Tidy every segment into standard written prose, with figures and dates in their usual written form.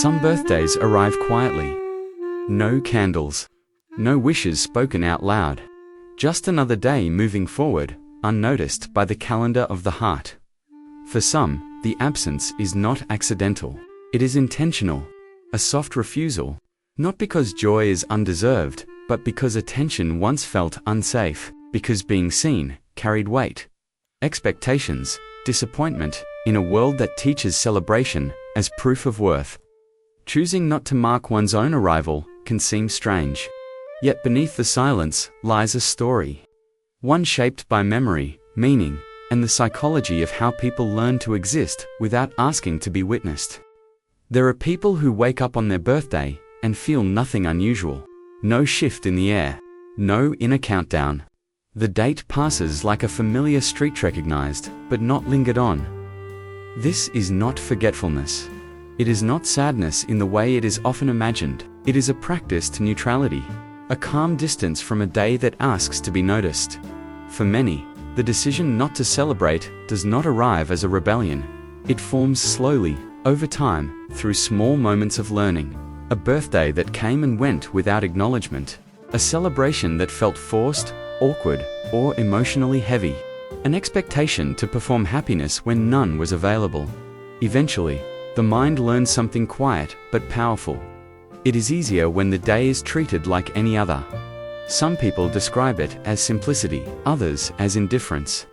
Some birthdays arrive quietly. No candles. No wishes spoken out loud. Just another day moving forward, unnoticed by the calendar of the heart. For some, the absence is not accidental. It is intentional. A soft refusal. Not because joy is undeserved, but because attention once felt unsafe, because being seen carried weight. Expectations, disappointment, in a world that teaches celebration as proof of worth. Choosing not to mark one's own arrival can seem strange. Yet beneath the silence lies a story. One shaped by memory, meaning, and the psychology of how people learn to exist without asking to be witnessed. There are people who wake up on their birthday and feel nothing unusual. No shift in the air. No inner countdown. The date passes like a familiar street recognized, but not lingered on. This is not forgetfulness. It is not sadness in the way it is often imagined. It is a practice to neutrality. A calm distance from a day that asks to be noticed. For many, the decision not to celebrate does not arrive as a rebellion. It forms slowly, over time, through small moments of learning. A birthday that came and went without acknowledgement. A celebration that felt forced, awkward, or emotionally heavy. An expectation to perform happiness when none was available. Eventually, the mind learns something quiet but powerful. It is easier when the day is treated like any other. Some people describe it as simplicity, others as indifference.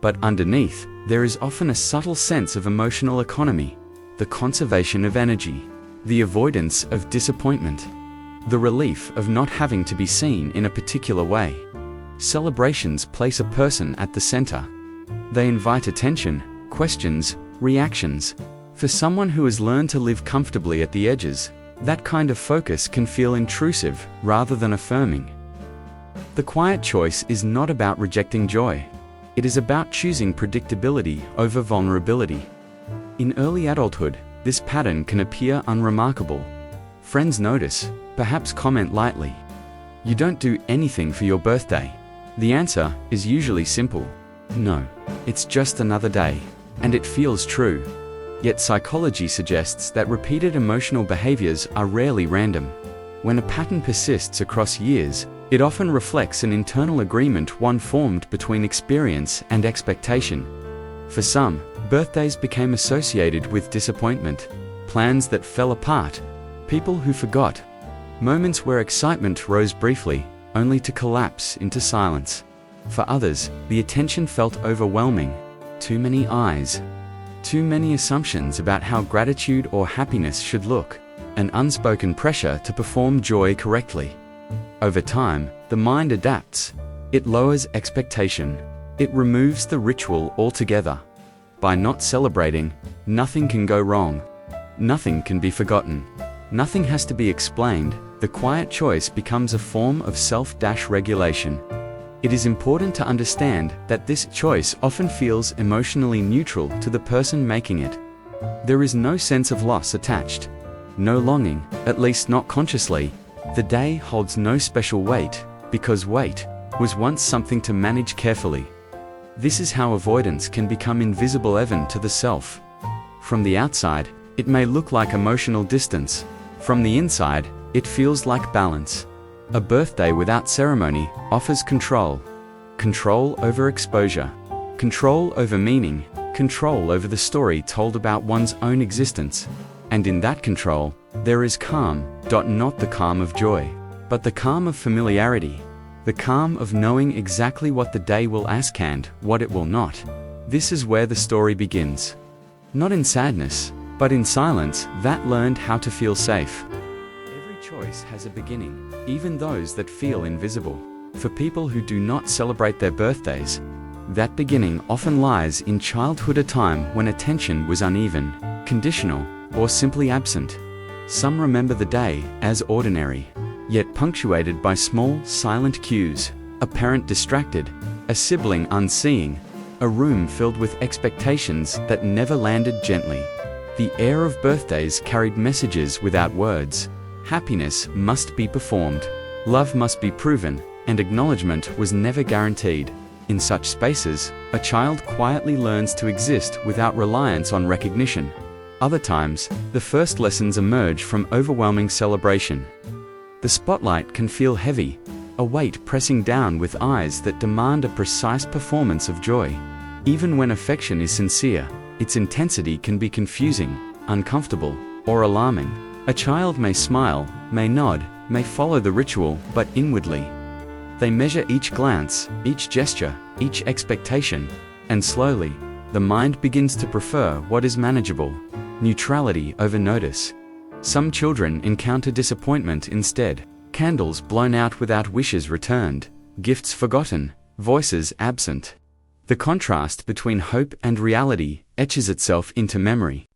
But underneath, there is often a subtle sense of emotional economy, the conservation of energy, the avoidance of disappointment, the relief of not having to be seen in a particular way. Celebrations place a person at the center. They invite attention, questions, reactions. For someone who has learned to live comfortably at the edges, that kind of focus can feel intrusive rather than affirming. The quiet choice is not about rejecting joy. It is about choosing predictability over vulnerability. In early adulthood, this pattern can appear unremarkable. Friends notice, perhaps comment lightly. You don't do anything for your birthday. The answer is usually simple. No, it's just another day. And it feels true. Yet psychology suggests that repeated emotional behaviors are rarely random. When a pattern persists across years, it often reflects an internal agreement one formed between experience and expectation. For some, birthdays became associated with disappointment, plans that fell apart, people who forgot, moments where excitement rose briefly, only to collapse into silence. For others, the attention felt overwhelming. Too many eyes. Too many assumptions about how gratitude or happiness should look. An unspoken pressure to perform joy correctly. Over time, the mind adapts. It lowers expectation. It removes the ritual altogether. By not celebrating, nothing can go wrong. Nothing can be forgotten. Nothing has to be explained. The quiet choice becomes a form of self-regulation. It is important to understand that this choice often feels emotionally neutral to the person making it. There is no sense of loss attached. No longing, at least not consciously. The day holds no special weight, because weight was once something to manage carefully. This is how avoidance can become invisible even to the self. From the outside, it may look like emotional distance. From the inside, it feels like balance. A birthday without ceremony offers control. Control over exposure. Control over meaning. Control over the story told about one's own existence. And in that control, there is calm, not the calm of joy, but the calm of familiarity. The calm of knowing exactly what the day will ask and what it will not. This is where the story begins. Not in sadness, but in silence that learned how to feel safe. Every choice has a beginning, even those that feel invisible. For people who do not celebrate their birthdays, that beginning often lies in childhood, a time when attention was uneven, conditional, or simply absent. Some remember the day as ordinary, yet punctuated by small, silent cues. A parent distracted, a sibling unseeing, a room filled with expectations that never landed gently. The air of birthdays carried messages without words. Happiness must be performed, love must be proven, and acknowledgement was never guaranteed. In such spaces, a child quietly learns to exist without reliance on recognition. Other times, the first lessons emerge from overwhelming celebration. The spotlight can feel heavy, a weight pressing down with eyes that demand a precise performance of joy. Even when affection is sincere, its intensity can be confusing, uncomfortable, or alarming. A child may smile, may nod, may follow the ritual, but inwardly, they measure each glance, each gesture, each expectation, and slowly, the mind begins to prefer what is manageable, neutrality over notice. Some children encounter disappointment instead. Candles blown out without wishes returned, gifts forgotten, voices absent. The contrast between hope and reality etches itself into memory.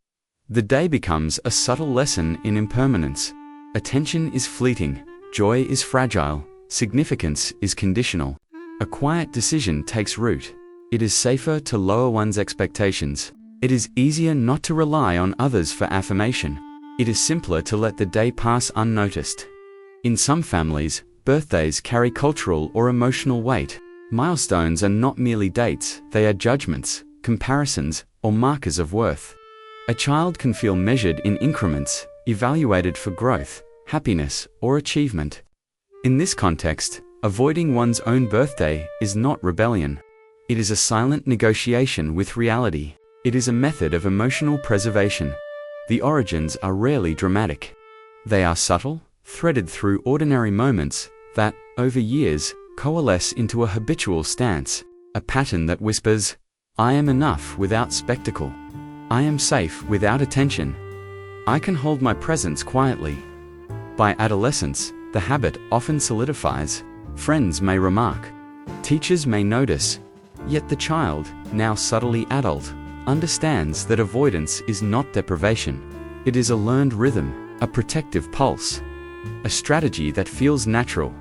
The day becomes a subtle lesson in impermanence. Attention is fleeting, joy is fragile, significance is conditional. A quiet decision takes root. It is safer to lower one's expectations. It is easier not to rely on others for affirmation. It is simpler to let the day pass unnoticed. In some families, birthdays carry cultural or emotional weight. Milestones are not merely dates, they are judgments, comparisons, or markers of worth. A child can feel measured in increments, evaluated for growth, happiness, or achievement. In this context, avoiding one's own birthday is not rebellion. It is a silent negotiation with reality. It is a method of emotional preservation. The origins are rarely dramatic. They are subtle, threaded through ordinary moments that, over years, coalesce into a habitual stance, a pattern that whispers, "I am enough without spectacle. I am safe without attention. I can hold my presence quietly." By adolescence, the habit often solidifies. Friends may remark, teachers may notice, yet the child, now subtly adult, understands that avoidance is not deprivation. It is a learned rhythm, a protective pulse, a strategy that feels natural.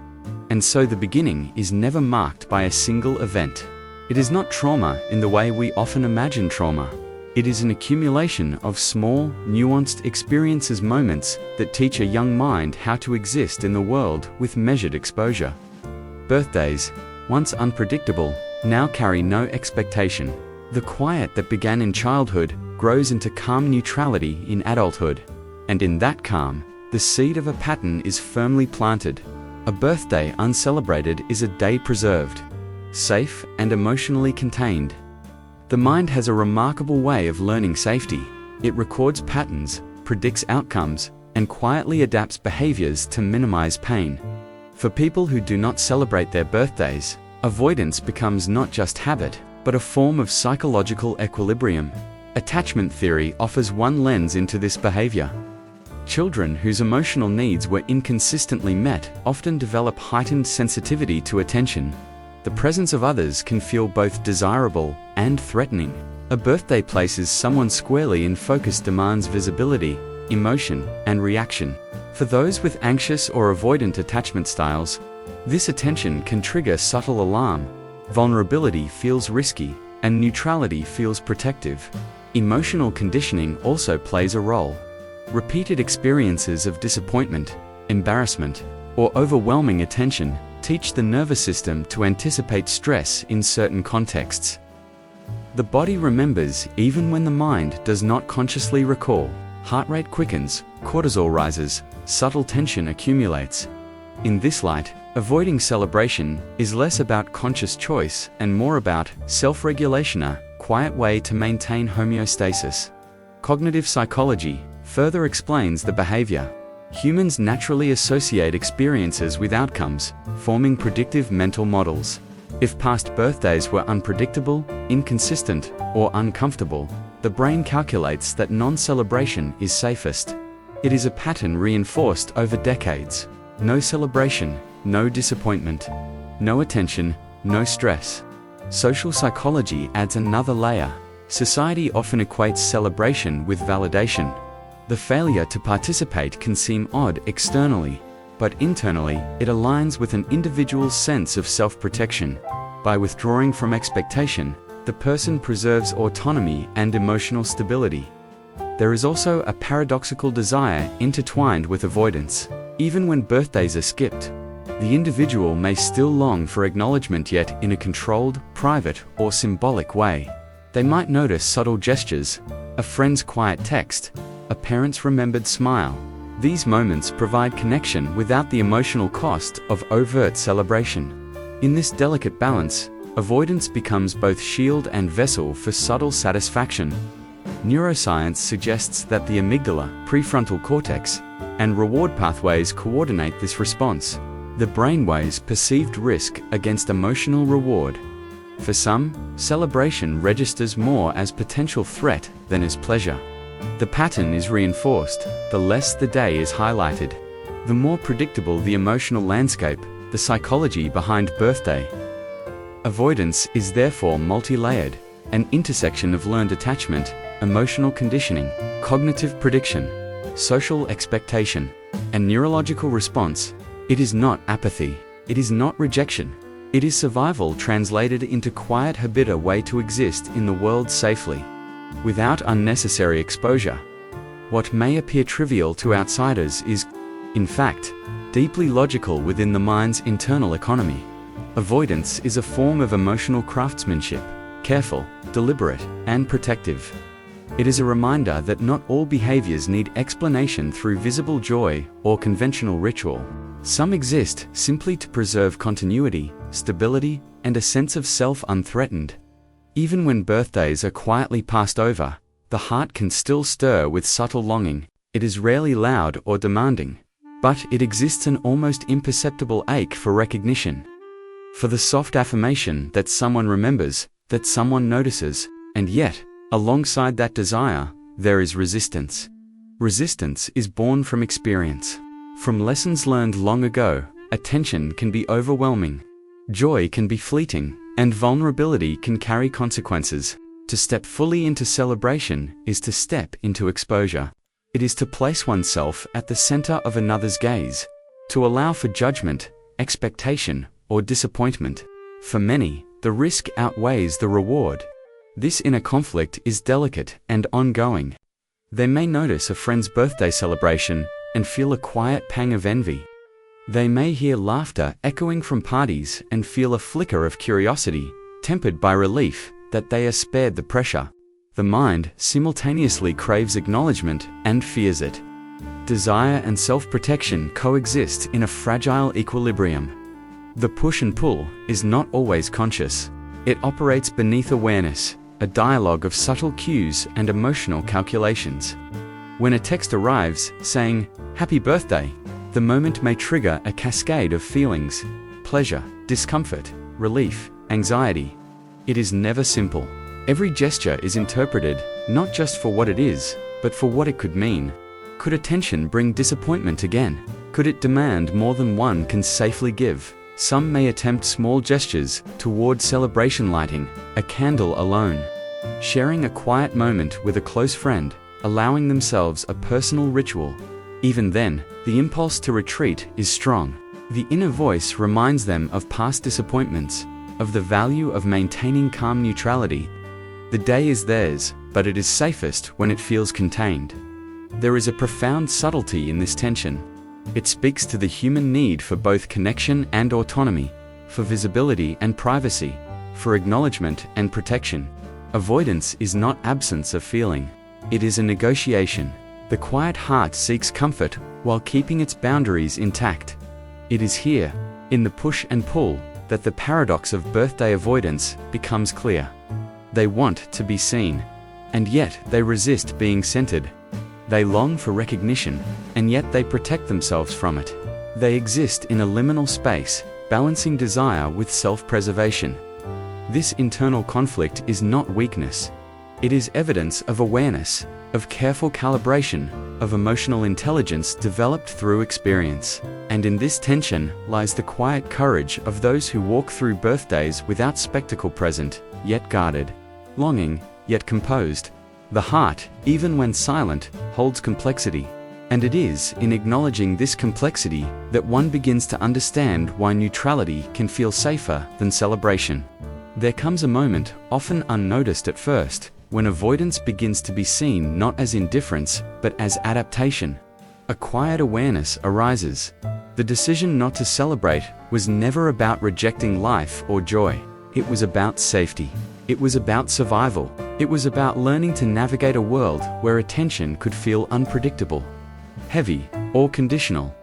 And so the beginning is never marked by a single event. It is not trauma in the way we often imagine trauma. It is an accumulation of small, nuanced experiences, moments that teach a young mind how to exist in the world with measured exposure. Birthdays, once unpredictable, now carry no expectation. The quiet that began in childhood grows into calm neutrality in adulthood. And in that calm, the seed of a pattern is firmly planted. A birthday uncelebrated is a day preserved, safe and emotionally contained. The mind has a remarkable way of learning safety. It records patterns, predicts outcomes, and quietly adapts behaviors to minimize pain. For people who do not celebrate their birthdays, avoidance becomes not just habit, but a form of psychological equilibrium. Attachment theory offers one lens into this behavior. Children whose emotional needs were inconsistently met often develop heightened sensitivity to attention. The presence of others can feel both desirable and threatening. A birthday places someone squarely in focus, demands visibility, emotion, and reaction. For those with anxious or avoidant attachment styles, this attention can trigger subtle alarm. Vulnerability feels risky, and neutrality feels protective. Emotional conditioning also plays a role. Repeated experiences of disappointment, embarrassment, or overwhelming attention teach the nervous system to anticipate stress in certain contexts. The body remembers even when the mind does not consciously recall. Heart rate quickens, cortisol rises, subtle tension accumulates. In this light, avoiding celebration is less about conscious choice and more about self-regulation, a quiet way to maintain homeostasis. Cognitive psychology further explains the behavior. Humans naturally associate experiences with outcomes, forming predictive mental models. If past birthdays were unpredictable, inconsistent, or uncomfortable, the brain calculates that non-celebration is safest. It is a pattern reinforced over decades. No celebration, no disappointment. No attention, no stress. Social psychology adds another layer. Society often equates celebration with validation. The failure to participate can seem odd externally, but internally, it aligns with an individual's sense of self-protection. By withdrawing from expectation, the person preserves autonomy and emotional stability. There is also a paradoxical desire intertwined with avoidance. Even when birthdays are skipped, the individual may still long for acknowledgement, yet in a controlled, private, or symbolic way. They might notice subtle gestures, a friend's quiet text, a parent's remembered smile. These moments provide connection without the emotional cost of overt celebration. In this delicate balance, avoidance becomes both shield and vessel for subtle satisfaction. Neuroscience suggests that the amygdala, prefrontal cortex, and reward pathways coordinate this response. The brain weighs perceived risk against emotional reward. For some, celebration registers more as potential threat than as pleasure. The pattern is reinforced, the less the day is highlighted. The more predictable the emotional landscape, the psychology behind birthday. Avoidance is therefore multi-layered, an intersection of learned attachment, emotional conditioning, cognitive prediction, social expectation, and neurological response. It is not apathy. It is not rejection. It is survival translated into quiet habitual way to exist in the world safely, without unnecessary exposure. What may appear trivial to outsiders is, in fact, deeply logical within the mind's internal economy. Avoidance is a form of emotional craftsmanship, careful, deliberate, and protective. It is a reminder that not all behaviors need explanation through visible joy or conventional ritual. Some exist simply to preserve continuity, stability, and a sense of self unthreatened. Even when birthdays are quietly passed over, the heart can still stir with subtle longing. It is rarely loud or demanding, but it exists an almost imperceptible ache for recognition. For the soft affirmation that someone remembers, that someone notices, and yet, alongside that desire, there is resistance. Resistance is born from experience. From lessons learned long ago, attention can be overwhelming. Joy can be fleeting, and vulnerability can carry consequences. To step fully into celebration is to step into exposure. It is to place oneself at the center of another's gaze, to allow for judgment, expectation, or disappointment. For many, the risk outweighs the reward. This inner conflict is delicate and ongoing. They may notice a friend's birthday celebration and feel a quiet pang of envy. They may hear laughter echoing from parties and feel a flicker of curiosity, tempered by relief that they are spared the pressure. The mind simultaneously craves acknowledgment and fears it. Desire and self-protection coexist in a fragile equilibrium. The push and pull is not always conscious. It operates beneath awareness, a dialogue of subtle cues and emotional calculations. When a text arrives saying, "Happy birthday," the moment may trigger a cascade of feelings: pleasure, discomfort, relief, anxiety. It is never simple. Every gesture is interpreted, not just for what it is, but for what it could mean. Could attention bring disappointment again? Could it demand more than one can safely give? Some may attempt small gestures toward celebration, lighting a candle alone, sharing a quiet moment with a close friend, allowing themselves a personal ritual. Even then, the impulse to retreat is strong. The inner voice reminds them of past disappointments, of the value of maintaining calm neutrality. The day is theirs, but it is safest when it feels contained. There is a profound subtlety in this tension. It speaks to the human need for both connection and autonomy, for visibility and privacy, for acknowledgement and protection. Avoidance is not absence of feeling. It is a negotiation. The quiet heart seeks comfort while keeping its boundaries intact. It is here, in the push and pull, that the paradox of birthday avoidance becomes clear. They want to be seen, and yet they resist being centered. They long for recognition, and yet they protect themselves from it. They exist in a liminal space, balancing desire with self-preservation. This internal conflict is not weakness. It is evidence of awareness, of careful calibration, of emotional intelligence developed through experience. And in this tension lies the quiet courage of those who walk through birthdays without spectacle present, yet guarded, longing, yet composed. The heart, even when silent, holds complexity. And it is in acknowledging this complexity that one begins to understand why neutrality can feel safer than celebration. There comes a moment, often unnoticed at first, when avoidance begins to be seen not as indifference, but as adaptation. A quiet awareness arises. The decision not to celebrate was never about rejecting life or joy. It was about safety. It was about survival. It was about learning to navigate a world where attention could feel unpredictable, heavy, or conditional.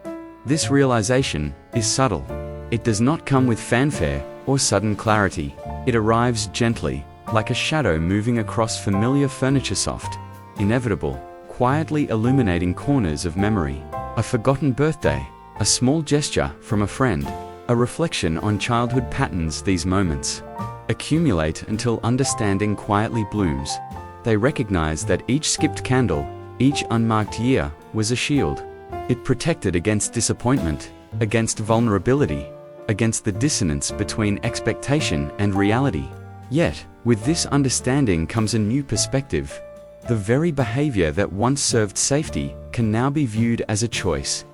This realization is subtle. It does not come with fanfare or sudden clarity. It arrives gently, like a shadow moving across familiar furniture, soft, inevitable, quietly illuminating corners of memory. A forgotten birthday, a small gesture from a friend, a reflection on childhood patterns. These moments accumulate until understanding quietly blooms. They recognize that each skipped candle, each unmarked year, was a shield. It protected against disappointment, against vulnerability, against the dissonance between expectation and reality. Yet, with this understanding comes a new perspective. The very behavior that once served safety can now be viewed as a choice,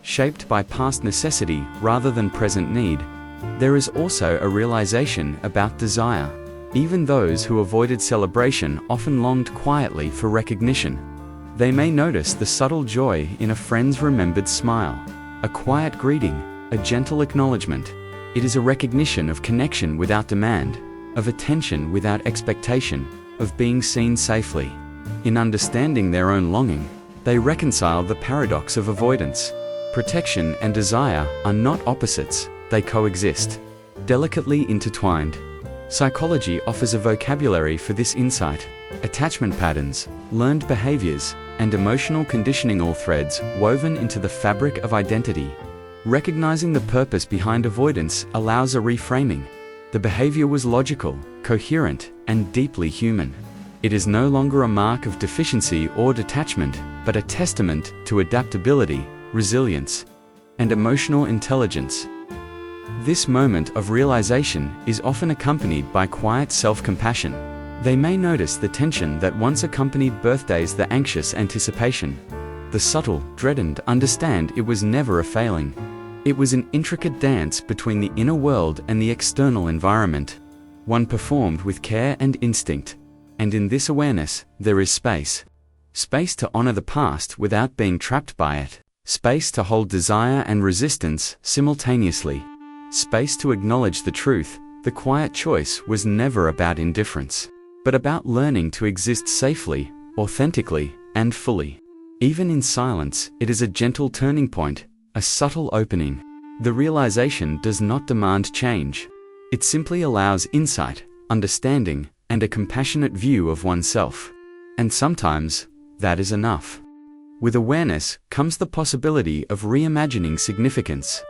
shaped by past necessity rather than present need. There is also a realization about desire. Even those who avoided celebration often longed quietly for recognition. They may notice the subtle joy in a friend's remembered smile, a quiet greeting, a gentle acknowledgement. It is a recognition of connection without demand, of attention without expectation, of being seen safely. In understanding their own longing, they reconcile the paradox of avoidance. Protection and desire are not opposites, they coexist, delicately intertwined. Psychology offers a vocabulary for this insight. Attachment patterns, learned behaviors, and emotional conditioning, all threads woven into the fabric of identity. Recognizing the purpose behind avoidance allows a reframing. The behavior was logical, coherent, and deeply human. It is no longer a mark of deficiency or detachment, but a testament to adaptability, resilience, and emotional intelligence. This moment of realization is often accompanied by quiet self-compassion. They may notice the tension that once accompanied birthdays, the anxious anticipation, the subtle dread, and understand it was never a failing. It was an intricate dance between the inner world and the external environment, one performed with care and instinct. And in this awareness, there is space. Space to honor the past without being trapped by it. Space to hold desire and resistance simultaneously. Space to acknowledge the truth. The quiet choice was never about indifference, but about learning to exist safely, authentically, and fully. Even in silence, it is a gentle turning point, a subtle opening. The realization does not demand change. It simply allows insight, understanding, and a compassionate view of oneself. And sometimes, that is enough. With awareness comes the possibility of reimagining significance.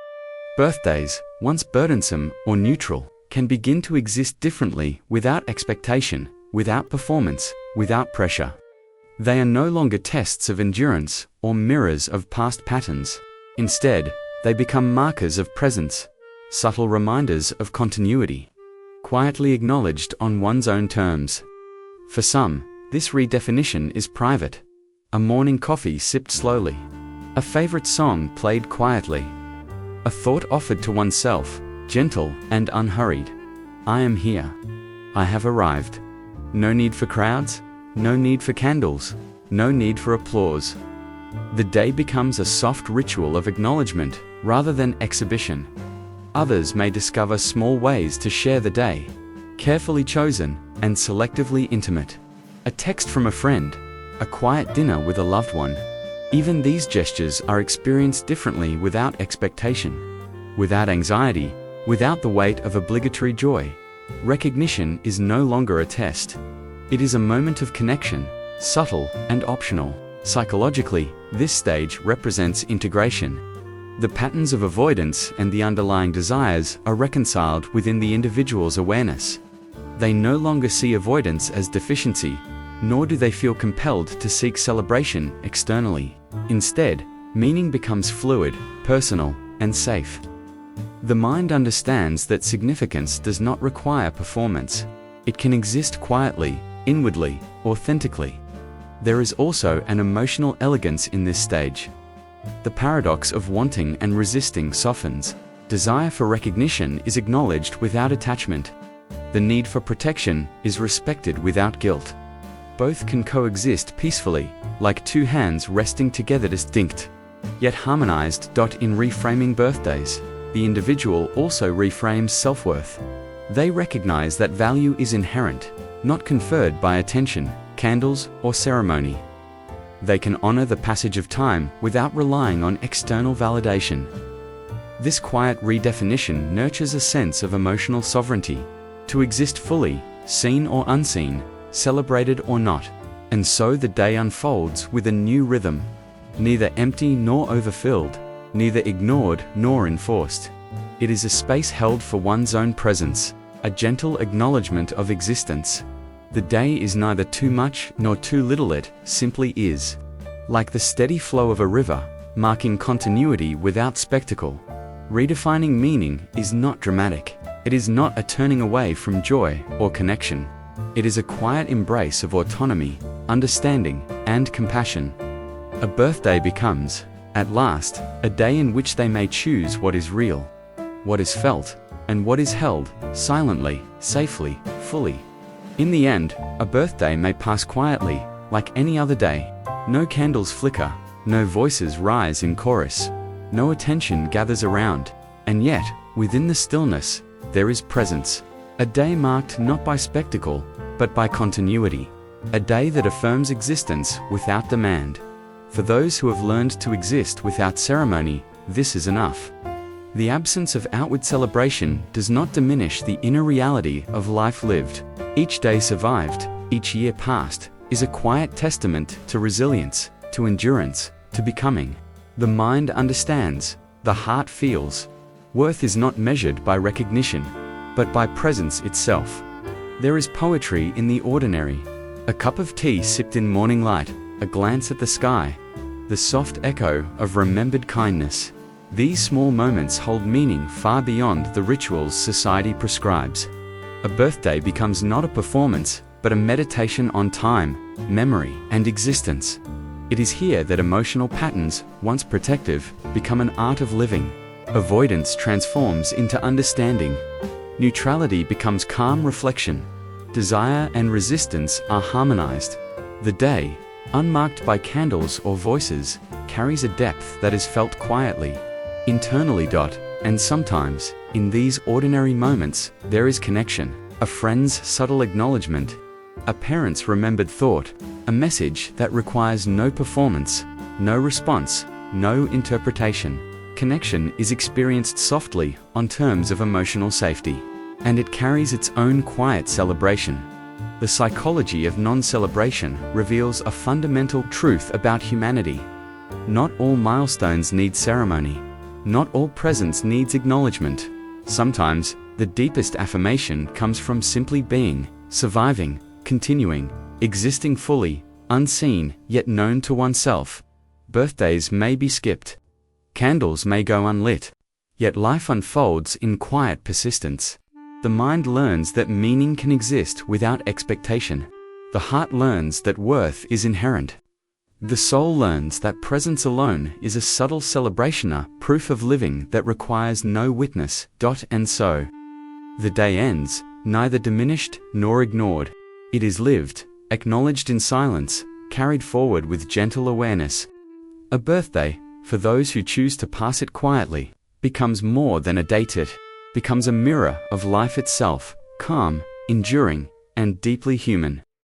Birthdays, once burdensome or neutral, can begin to exist differently, without expectation, without performance, without pressure. They are no longer tests of endurance or mirrors of past patterns. Instead, they become markers of presence, subtle reminders of continuity, quietly acknowledged on one's own terms. For some, this redefinition is private. A morning coffee sipped slowly, a favorite song played quietly, a thought offered to oneself, gentle and unhurried. I am here. I have arrived. No need for crowds, no need for candles, no need for applause. The day becomes a soft ritual of acknowledgement rather than exhibition. Others may discover small ways to share the day, carefully chosen and selectively intimate. A text from a friend, a quiet dinner with a loved one. Even these gestures are experienced differently, without expectation, without anxiety, without the weight of obligatory joy. Recognition is no longer a test. It is a moment of connection, subtle and optional. Psychologically, this stage represents integration. The patterns of avoidance and the underlying desires are reconciled within the individual's awareness. They no longer see avoidance as deficiency, nor do they feel compelled to seek celebration externally. Instead, meaning becomes fluid, personal, and safe. The mind understands that significance does not require performance. It can exist quietly, inwardly, authentically. There is also an emotional elegance in this stage. The paradox of wanting and resisting softens. Desire for recognition is acknowledged without attachment. The need for protection is respected without guilt. Both can coexist peacefully, like two hands resting together, distinct, yet harmonized. In reframing birthdays, the individual also reframes self-worth. They recognize that value is inherent, not conferred by attention, candles, or ceremony. They can honor the passage of time without relying on external validation. This quiet redefinition nurtures a sense of emotional sovereignty, to exist fully, seen or unseen, celebrated or not. And so the day unfolds with a new rhythm, neither empty nor overfilled, neither ignored nor enforced. It is a space held for one's own presence, a gentle acknowledgement of existence. The day is neither too much nor too little, it simply is. Like the steady flow of a river, marking continuity without spectacle. Redefining meaning is not dramatic. It is not a turning away from joy or connection. It is a quiet embrace of autonomy, understanding, and compassion. A birthday becomes, at last, a day in which they may choose what is real, what is felt, and what is held, silently, safely, fully. In the end, a birthday may pass quietly, like any other day. No candles flicker, no voices rise in chorus, no attention gathers around, and yet, within the stillness, there is presence. A day marked not by spectacle, but by continuity. A day that affirms existence without demand. For those who have learned to exist without ceremony, this is enough. The absence of outward celebration does not diminish the inner reality of life lived. Each day survived, each year passed, is a quiet testament to resilience, to endurance, to becoming. The mind understands, the heart feels. Worth is not measured by recognition, but by presence itself. There is poetry in the ordinary. A cup of tea sipped in morning light, a glance at the sky, the soft echo of remembered kindness. These small moments hold meaning far beyond the rituals society prescribes. A birthday becomes not a performance, but a meditation on time, memory, and existence. It is here that emotional patterns, once protective, become an art of living. Avoidance transforms into understanding. Neutrality becomes calm reflection. Desire and resistance are harmonized. The day, unmarked by candles or voices, carries a depth that is felt quietly, internally. And sometimes, in these ordinary moments, there is connection. A friend's subtle acknowledgement, a parent's remembered thought, a message that requires no performance, no response, no interpretation. Connection is experienced softly on terms of emotional safety, and it carries its own quiet celebration. The psychology of non-celebration reveals a fundamental truth about humanity. Not all milestones need ceremony. Not all presence needs acknowledgement. Sometimes, the deepest affirmation comes from simply being, surviving, continuing, existing fully, unseen, yet known to oneself. Birthdays may be skipped. Candles may go unlit. Yet life unfolds in quiet persistence. The mind learns that meaning can exist without expectation. The heart learns that worth is inherent. The soul learns that presence alone is a subtle celebration, a proof of living that requires no witness. And so, the day ends, neither diminished nor ignored. It is lived, acknowledged in silence, carried forward with gentle awareness. A birthday, for those who choose to pass it quietly, becomes more than a date. It becomes a mirror of life itself, calm, enduring, and deeply human.